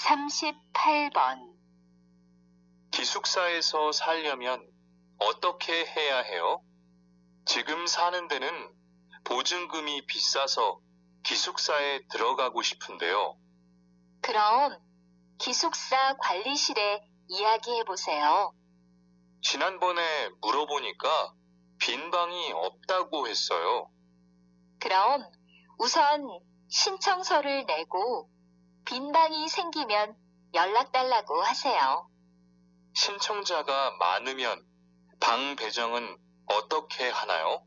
38번. 기숙사에서 살려면 어떻게 해야 해요? 지금 사는 데는 보증금이 비싸서 기숙사에 들어가고 싶은데요. 그럼 기숙사 관리실에 이야기해 보세요. 지난번에 물어보니까 빈 방이 없다고 했어요. 그럼 우선 신청서를 내고 빈 방이 생기면 연락 달라고 하세요. 신청자가 많으면 방 배정은 어떻게 하나요?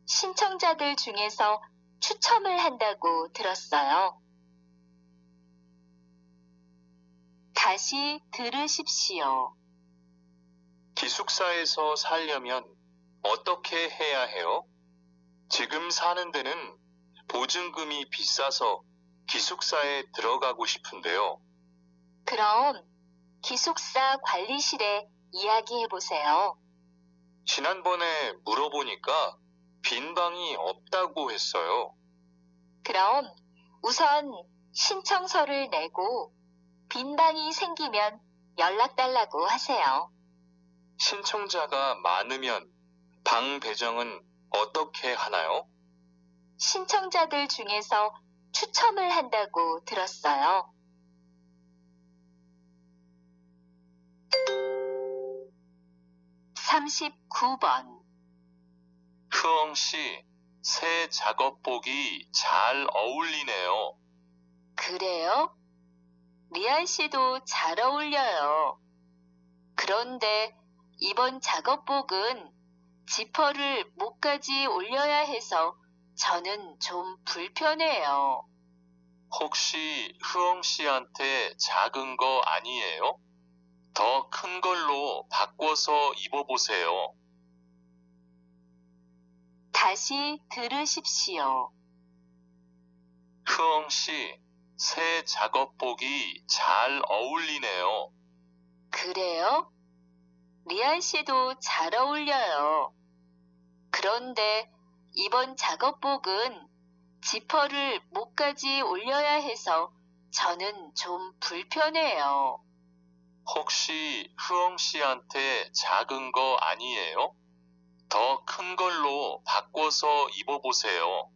신청자들 중에서 추첨을 한다고 들었어요. 다시 들으십시오. 기숙사에서 살려면 어떻게 해야 해요? 지금 사는 데는 보증금이 비싸서 기숙사에 들어가고 싶은데요. 그럼 기숙사 관리실에 이야기해 보세요. 지난번에 물어보니까 빈 방이 없다고 했어요. 그럼 우선 신청서를 내고 빈 방이 생기면 연락 달라고 하세요. 신청자가 많으면 방 배정은 어떻게 하나요? 신청자들 중에서 추첨을 한다고 들었어요. (39번) 흐엉 씨, 새 작업복이 잘 어울리네요. 그래요? 리안 씨도 잘 어울려요. 그런데 이번 작업복은 지퍼를 목까지 올려야 해서 저는 좀 불편해요. 혹시 흐엉 씨한테 작은 거 아니에요? 더 큰 걸로 바꿔서 입어보세요. 다시 들으십시오. 흐엉 씨, 새 작업복이 잘 어울리네요. 그래요? 리안 씨도 잘 어울려요. 그런데 이번 작업복은 지퍼를 목까지 올려야 해서 저는 좀 불편해요. 혹시 흐엉 씨한테 작은 거 아니에요? 더 큰 걸로 바꿔서 입어보세요.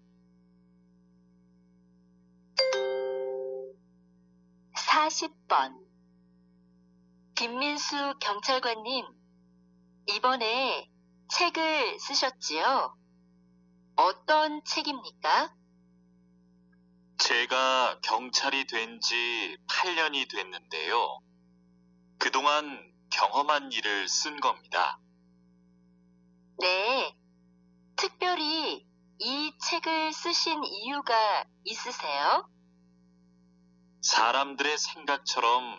40번. 김민수 경찰관님, 이번에 책을 쓰셨지요? 어떤 책입니까? 제가 경찰이 된 지 8년이 됐는데요. 그동안 경험한 일을 쓴 겁니다. 네, 특별히 이 책을 쓰신 이유가 있으세요? 사람들의 생각처럼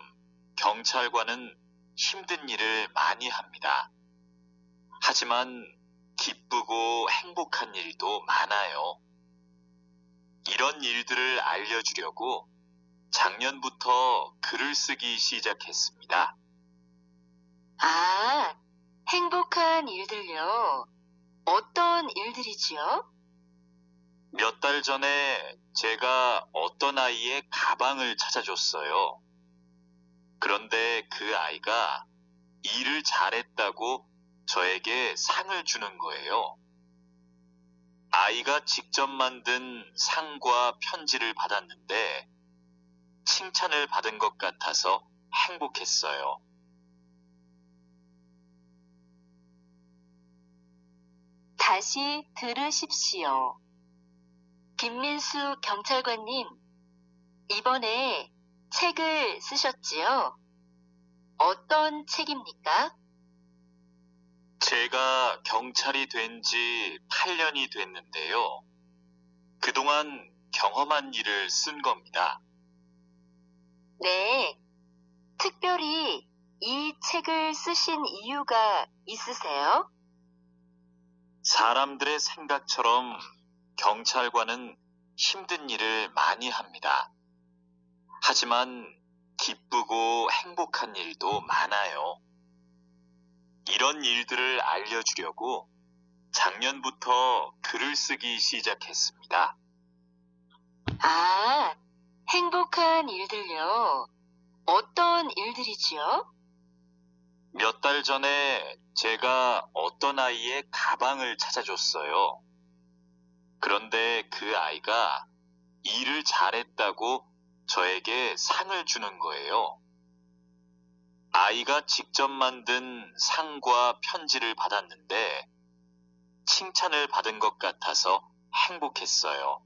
경찰관은 힘든 일을 많이 합니다. 하지만 기쁘고 행복한 일도 많아요. 이런 일들을 알려주려고 작년부터 글을 쓰기 시작했습니다. 아, 행복한 일들요. 어떤 일들이지요? 몇 달 전에 제가 어떤 아이의 가방을 찾아줬어요. 그런데 그 아이가 일을 잘했다고 저에게 상을 주는 거예요. 아이가 직접 만든 상과 편지를 받았는데 칭찬을 받은 것 같아서 행복했어요. 다시 들으십시오. 김민수 경찰관님, 이번에 책을 쓰셨지요? 어떤 책입니까? 제가 경찰이 된 지 8년이 됐는데요. 그동안 경험한 일을 쓴 겁니다. 네, 특별히 이 책을 쓰신 이유가 있으세요? 사람들의 생각처럼 경찰관은 힘든 일을 많이 합니다. 하지만 기쁘고 행복한 일도 많아요. 이런 일들을 알려주려고 작년부터 글을 쓰기 시작했습니다. 아, 행복한 일들요. 어떤 일들이지요? 몇 달 전에 제가 어떤 아이의 가방을 찾아줬어요. 그런데 그 아이가 일을 잘했다고 저에게 상을 주는 거예요. 아이가 직접 만든 상과 편지를 받았는데 칭찬을 받은 것 같아서 행복했어요.